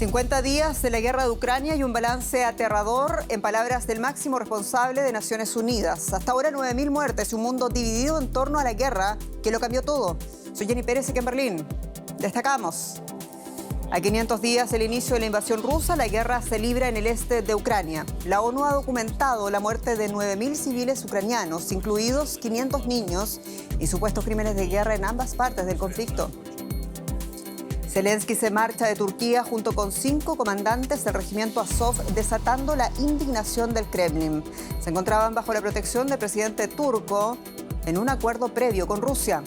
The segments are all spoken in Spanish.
50 días de la guerra de Ucrania y un balance aterrador en palabras del máximo responsable de Naciones Unidas. Hasta ahora 9.000 muertes y un mundo dividido en torno a la guerra que lo cambió todo. Soy Jenny Pérez aquí en Berlín. Destacamos. A 500 días del inicio de la invasión rusa, la guerra se libra en el este de Ucrania. La ONU ha documentado la muerte de 9.000 civiles ucranianos, incluidos 500 niños, y supuestos crímenes de guerra en ambas partes del conflicto. Zelensky se marcha de Turquía junto con 5 comandantes del regimiento Azov, desatando la indignación del Kremlin. Se encontraban bajo la protección del presidente turco en un acuerdo previo con Rusia.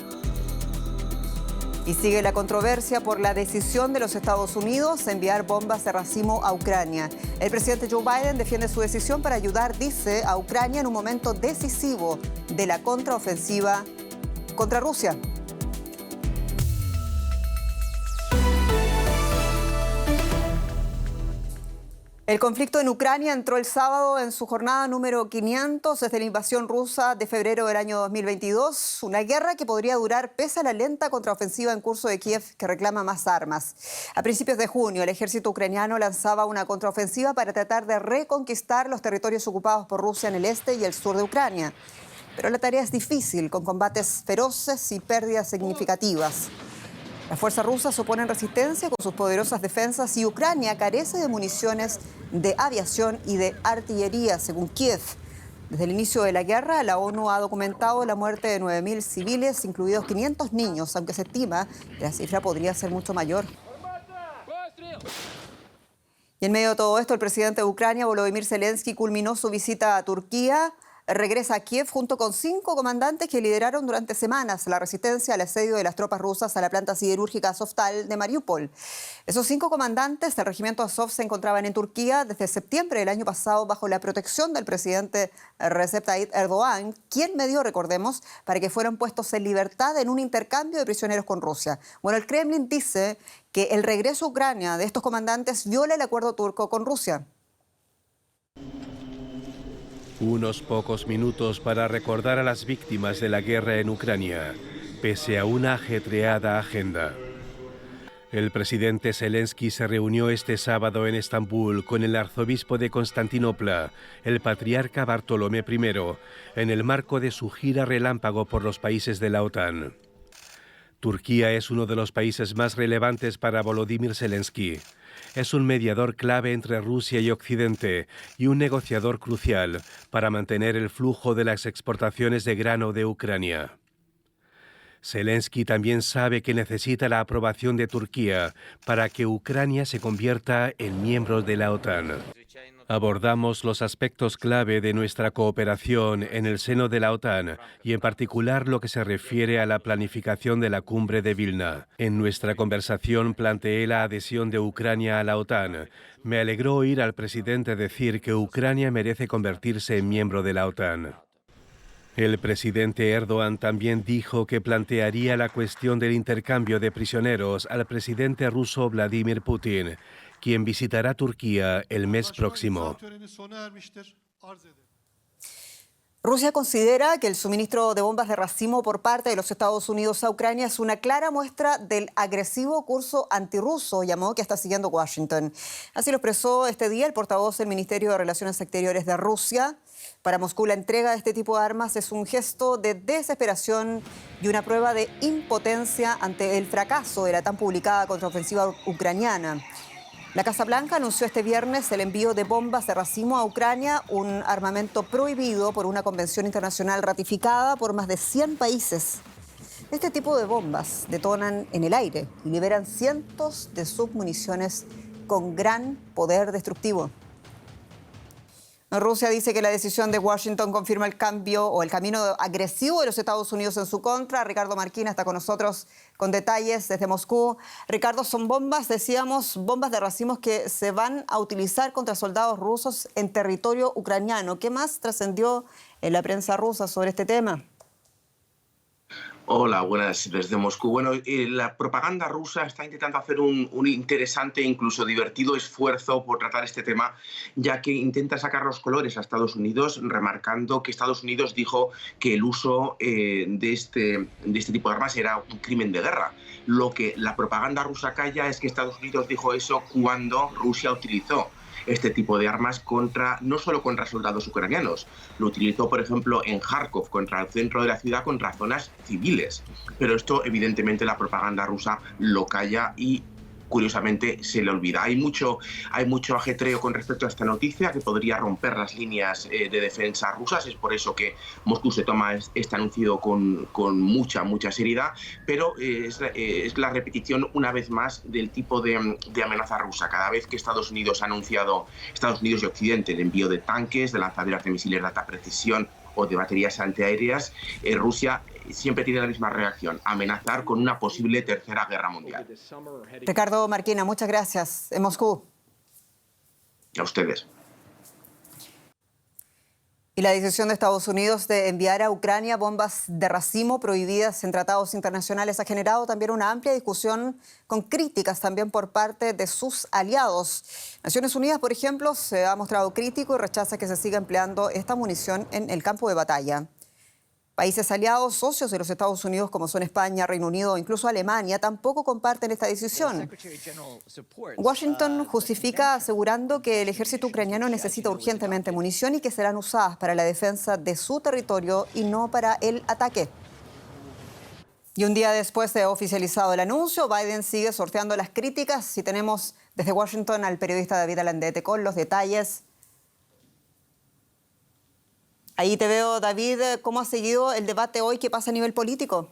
Y sigue la controversia por la decisión de los Estados Unidos de enviar bombas de racimo a Ucrania. El presidente Joe Biden defiende su decisión para ayudar, dice, a Ucrania en un momento decisivo de la contraofensiva contra Rusia. El conflicto en Ucrania entró el sábado en su jornada número 500 desde la invasión rusa de febrero del año 2022. Una guerra que podría durar pese a la lenta contraofensiva en curso de Kiev, que reclama más armas. A principios de junio, el ejército ucraniano lanzaba una contraofensiva para tratar de reconquistar los territorios ocupados por Rusia en el este y el sur de Ucrania. Pero la tarea es difícil, con combates feroces y pérdidas significativas. Las fuerzas rusas oponen resistencia con sus poderosas defensas y Ucrania carece de municiones de aviación y de artillería, según Kiev. Desde el inicio de la guerra, la ONU ha documentado la muerte de 9.000 civiles, incluidos 500 niños, aunque se estima que la cifra podría ser mucho mayor. Y en medio de todo esto, el presidente de Ucrania, Volodymyr Zelensky, culminó su visita a Turquía. Regresa a Kiev junto con 5 comandantes que lideraron durante semanas la resistencia al asedio de las tropas rusas a la planta siderúrgica Azovstal de Mariupol. Esos 5 comandantes del regimiento Azov se encontraban en Turquía desde septiembre del año pasado bajo la protección del presidente Recep Tayyip Erdogan, quien medió, recordemos, para que fueran puestos en libertad en un intercambio de prisioneros con Rusia. Bueno, el Kremlin dice que el regreso a Ucrania de estos comandantes viola el acuerdo turco con Rusia. Unos pocos minutos para recordar a las víctimas de la guerra en Ucrania, pese a una ajetreada agenda. El presidente Zelensky se reunió este sábado en Estambul con el arzobispo de Constantinopla, el patriarca Bartolomé I, en el marco de su gira relámpago por los países de la OTAN. Turquía es uno de los países más relevantes para Volodymyr Zelensky. Es un mediador clave entre Rusia y Occidente y un negociador crucial para mantener el flujo de las exportaciones de grano de Ucrania. Zelensky también sabe que necesita la aprobación de Turquía para que Ucrania se convierta en miembro de la OTAN. Abordamos los aspectos clave de nuestra cooperación en el seno de la OTAN y en particular lo que se refiere a la planificación de la cumbre de Vilna. En nuestra conversación planteé la adhesión de Ucrania a la OTAN. Me alegró oír al presidente decir que Ucrania merece convertirse en miembro de la OTAN. El presidente Erdogan también dijo que plantearía la cuestión del intercambio de prisioneros al presidente ruso Vladimir Putin, quien visitará Turquía el mes próximo. Rusia considera que el suministro de bombas de racimo por parte de los Estados Unidos a Ucrania es una clara muestra del agresivo curso antirruso, llamó, que está siguiendo Washington. Así lo expresó este día el portavoz del Ministerio de Relaciones Exteriores de Rusia. Para Moscú, la entrega de este tipo de armas es un gesto de desesperación y una prueba de impotencia ante el fracaso de la tan publicada contraofensiva ucraniana. La Casa Blanca anunció este viernes el envío de bombas de racimo a Ucrania, un armamento prohibido por una convención internacional ratificada por más de 100 países. Este tipo de bombas detonan en el aire y liberan cientos de submuniciones con gran poder destructivo. Rusia dice que la decisión de Washington confirma el cambio o el camino agresivo de los Estados Unidos en su contra. Ricardo Marquina está con nosotros con detalles desde Moscú. Ricardo, son bombas, decíamos, bombas de racimos que se van a utilizar contra soldados rusos en territorio ucraniano. ¿Qué más trascendió en la prensa rusa sobre este tema? Hola, buenas desde Moscú. Bueno, la propaganda rusa está intentando hacer un interesante e incluso divertido esfuerzo por tratar este tema, ya que intenta sacar los colores a Estados Unidos, remarcando que Estados Unidos dijo que el uso de este tipo de armas era un crimen de guerra. Lo que la propaganda rusa calla es que Estados Unidos dijo eso cuando Rusia utilizó este tipo de armas no solo contra soldados ucranianos, lo utilizó, por ejemplo, en Kharkov, contra el centro de la ciudad, contra zonas civiles. Pero esto, evidentemente, la propaganda rusa lo calla y curiosamente se le olvida. Hay mucho ajetreo con respecto a esta noticia que podría romper las líneas de defensa rusas. Es por eso que Moscú se toma este anuncio con mucha seriedad, pero es la repetición una vez más del tipo de amenaza rusa. Cada vez que Estados Unidos ha anunciado, Estados Unidos y Occidente, el envío de tanques, de lanzaderas de misiles de alta precisión o de baterías antiaéreas, Rusia siempre tiene la misma reacción: amenazar con una posible tercera guerra mundial. Ricardo Marquina, muchas gracias. En Moscú. A ustedes. Y la decisión de Estados Unidos de enviar a Ucrania bombas de racimo prohibidas en tratados internacionales ha generado también una amplia discusión con críticas también por parte de sus aliados. Naciones Unidas, por ejemplo, se ha mostrado crítico y rechaza que se siga empleando esta munición en el campo de batalla. Países aliados, socios de los Estados Unidos, como son España, Reino Unido o incluso Alemania, tampoco comparten esta decisión. Washington justifica asegurando que el ejército ucraniano necesita urgentemente munición y que serán usadas para la defensa de su territorio y no para el ataque. Y un día después de oficializado el anuncio, Biden sigue sorteando las críticas y tenemos desde Washington al periodista David Alandete con los detalles. Ahí te veo, David. ¿Cómo ha seguido el debate hoy? ¿Qué pasa a nivel político?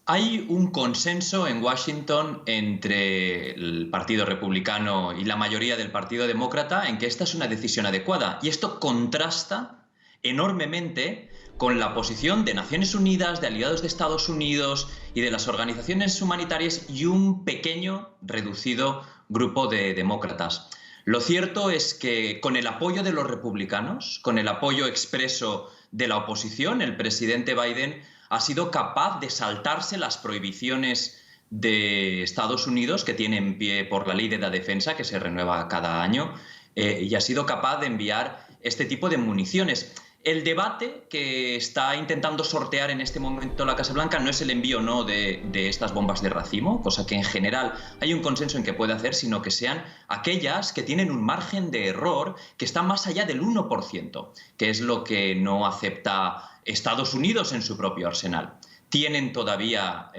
Hay un consenso en Washington entre el Partido Republicano y la mayoría del Partido Demócrata en que esta es una decisión adecuada. Y esto contrasta enormemente con la posición de Naciones Unidas, de aliados de Estados Unidos y de las organizaciones humanitarias y un pequeño, reducido grupo de demócratas. Lo cierto es que con el apoyo de los republicanos, con el apoyo expreso de la oposición, el presidente Biden ha sido capaz de saltarse las prohibiciones de Estados Unidos que tiene en pie por la ley de la defensa, que se renueva cada año, y ha sido capaz de enviar este tipo de municiones. El debate que está intentando sortear en este momento la Casa Blanca no es el envío no de estas bombas de racimo, cosa que en general hay un consenso en que puede hacer, sino que sean aquellas que tienen un margen de error que está más allá del 1%, que es lo que no acepta Estados Unidos en su propio arsenal. Tienen todavía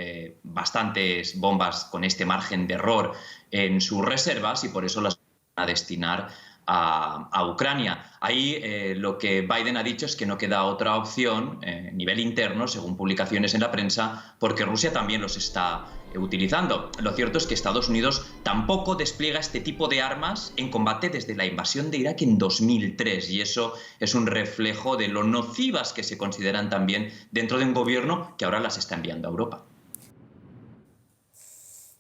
bastantes bombas con este margen de error en sus reservas y por eso las van a destinar a Ucrania. Ahí lo que Biden ha dicho es que no queda otra opción a nivel interno, según publicaciones en la prensa, porque Rusia también los está utilizando. Lo cierto es que Estados Unidos tampoco despliega este tipo de armas en combate desde la invasión de Irak en 2003 y eso es un reflejo de lo nocivas que se consideran también dentro de un gobierno que ahora las está enviando a Europa.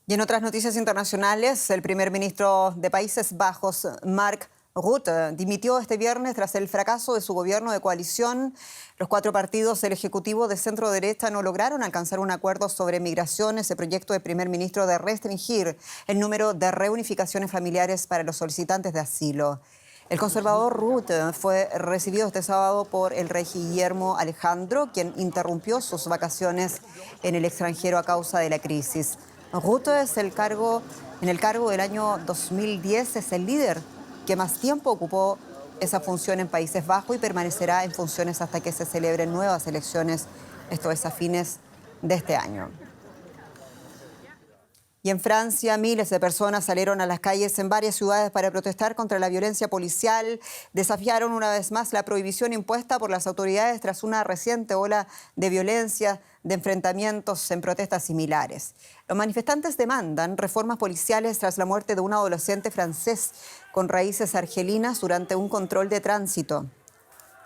Y en otras noticias internacionales, el primer ministro de Países Bajos, Mark Rutte, dimitió este viernes tras el fracaso de su gobierno de coalición. Los 4 partidos del Ejecutivo de centro derecha no lograron alcanzar un acuerdo sobre migración, ese proyecto del primer ministro de restringir el número de reunificaciones familiares para los solicitantes de asilo. El conservador Rutte fue recibido este sábado por el rey Guillermo Alejandro, quien interrumpió sus vacaciones en el extranjero a causa de la crisis. Rutte es en el cargo del año 2010, es el líder que más tiempo ocupó esa función en Países Bajos y permanecerá en funciones hasta que se celebren nuevas elecciones, esto es a fines de este año. Y en Francia, miles de personas salieron a las calles en varias ciudades para protestar contra la violencia policial. Desafiaron una vez más la prohibición impuesta por las autoridades tras una reciente ola de violencia, de enfrentamientos en protestas similares. Los manifestantes demandan reformas policiales tras la muerte de un adolescente francés con raíces argelinas durante un control de tránsito.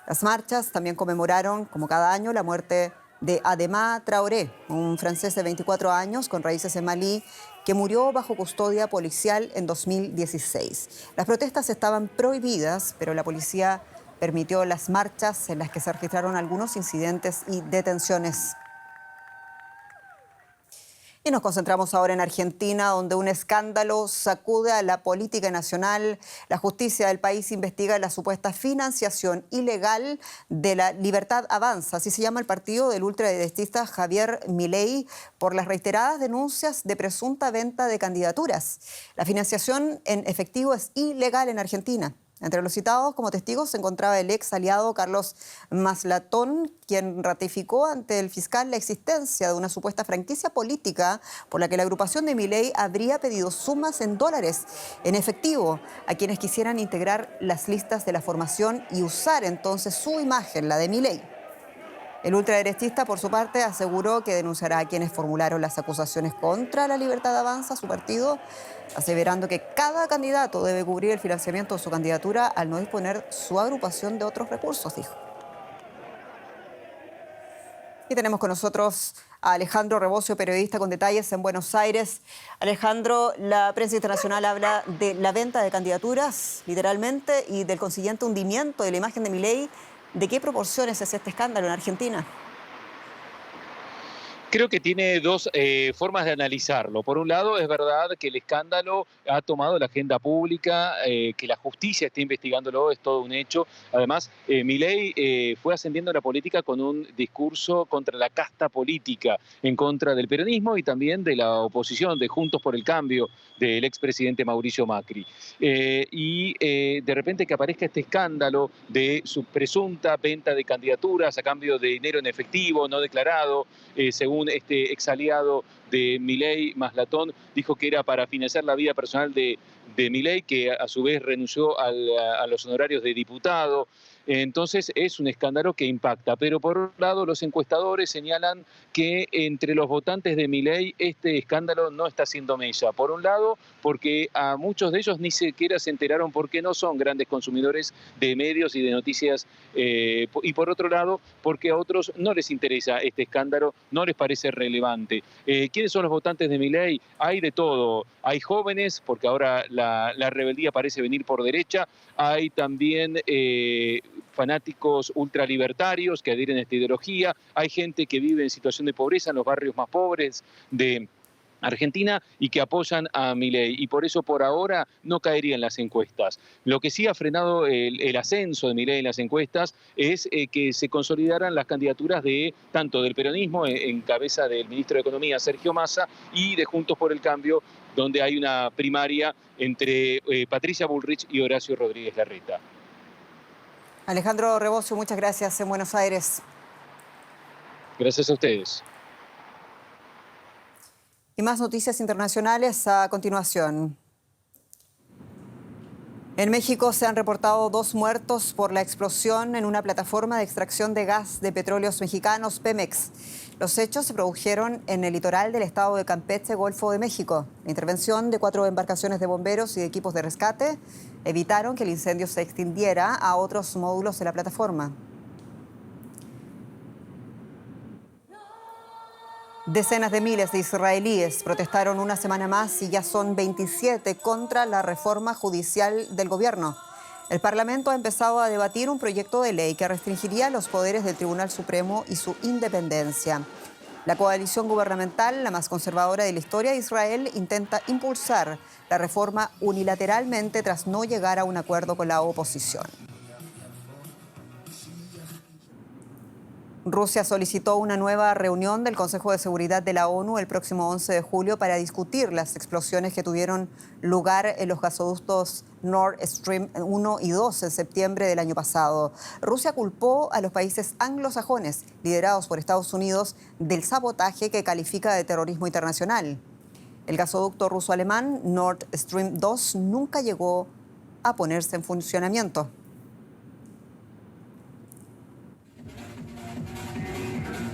Las marchas también conmemoraron, como cada año, la muerte de Adama Traoré, un francés de 24 años con raíces en Malí, que murió bajo custodia policial en 2016. Las protestas estaban prohibidas, pero la policía permitió las marchas en las que se registraron algunos incidentes y detenciones. Y nos concentramos ahora en Argentina, donde un escándalo sacude a la política nacional. La justicia del país investiga la supuesta financiación ilegal de la Libertad Avanza, así se llama el partido del ultraderechista Javier Milei, por las reiteradas denuncias de presunta venta de candidaturas. La financiación en efectivo es ilegal en Argentina. Entre los citados como testigos se encontraba el ex aliado Carlos Maslatón, quien ratificó ante el fiscal la existencia de una supuesta franquicia política por la que la agrupación de Milei habría pedido sumas en dólares en efectivo a quienes quisieran integrar las listas de la formación y usar entonces su imagen, la de Milei. El ultraderechista, por su parte, aseguró que denunciará a quienes formularon las acusaciones contra la Libertad Avanza, su partido, aseverando que cada candidato debe cubrir el financiamiento de su candidatura al no disponer su agrupación de otros recursos, dijo. Y tenemos con nosotros a Alejandro Rebocio, periodista con detalles en Buenos Aires. Alejandro, la prensa internacional habla de la venta de candidaturas, literalmente, y del consiguiente hundimiento de la imagen de Milei. ¿De qué proporciones es este escándalo en Argentina? Creo que tiene dos formas de analizarlo. Por un lado, es verdad que el escándalo ha tomado la agenda pública, que la justicia esté investigándolo, es todo un hecho. Además, Milei fue ascendiendo en la política con un discurso contra la casta política, en contra del peronismo y también de la oposición, de Juntos por el Cambio, del expresidente Mauricio Macri. De repente que aparezca este escándalo de su presunta venta de candidaturas a cambio de dinero en efectivo, no declarado, según este exaliado de Milei, Maslatón, dijo que era para financiar la vida personal de Milei, que a su vez renunció a los honorarios de diputado. Entonces es un escándalo que impacta, pero por otro lado los encuestadores señalan que entre los votantes de Milei este escándalo no está haciendo mella. Por un lado, porque a muchos de ellos ni siquiera se enteraron porque no son grandes consumidores de medios y de noticias, y por otro lado, porque a otros no les interesa este escándalo, no les parece relevante. ¿Quiénes son los votantes de Milei? Hay de todo. Hay jóvenes, porque ahora la rebeldía parece venir por derecha. Hay también fanáticos ultralibertarios que adhieren a esta ideología. Hay gente que vive en situación de pobreza en los barrios más pobres de Argentina y que apoyan a Milei, y por eso por ahora no caería en las encuestas. Lo que sí ha frenado el ascenso de Milei en las encuestas es que se consolidaran las candidaturas de tanto del peronismo en cabeza del ministro de Economía Sergio Massa y de Juntos por el Cambio, donde hay una primaria entre Patricia Bullrich y Horacio Rodríguez Larreta. Alejandro Rebocio, muchas gracias en Buenos Aires. Gracias a ustedes. Y más noticias internacionales a continuación. En México se han reportado 2 muertos por la explosión en una plataforma de extracción de gas de petróleos mexicanos, Pemex. Los hechos se produjeron en el litoral del estado de Campeche, Golfo de México. La intervención de 4 embarcaciones de bomberos y de equipos de rescate evitaron que el incendio se extendiera a otros módulos de la plataforma. Decenas de miles de israelíes protestaron una semana más y ya son 27 contra la reforma judicial del gobierno. El Parlamento ha empezado a debatir un proyecto de ley que restringiría los poderes del Tribunal Supremo y su independencia. La coalición gubernamental, la más conservadora de la historia de Israel, intenta impulsar la reforma unilateralmente tras no llegar a un acuerdo con la oposición. Rusia solicitó una nueva reunión del Consejo de Seguridad de la ONU el próximo 11 de julio para discutir las explosiones que tuvieron lugar en los gasoductos Nord Stream 1 y 2 en septiembre del año pasado. Rusia culpó a los países anglosajones, liderados por Estados Unidos, del sabotaje que califica de terrorismo internacional. El gasoducto ruso-alemán Nord Stream 2 nunca llegó a ponerse en funcionamiento.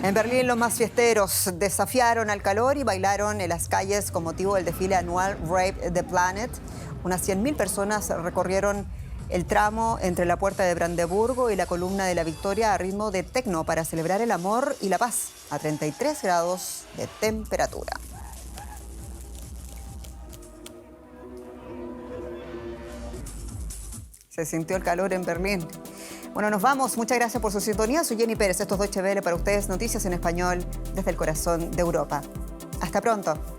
En Berlín, los más fiesteros desafiaron al calor y bailaron en las calles con motivo del desfile anual Rave the Planet. Unas 100.000 personas recorrieron el tramo entre la Puerta de Brandeburgo y la Columna de la Victoria a ritmo de techno para celebrar el amor y la paz a 33 grados de temperatura. Se sintió el calor en Berlín. Bueno, nos vamos. Muchas gracias por su sintonía. Soy Jenny Pérez. Esto es Deutsche Welle para ustedes. Noticias en español desde el corazón de Europa. Hasta pronto.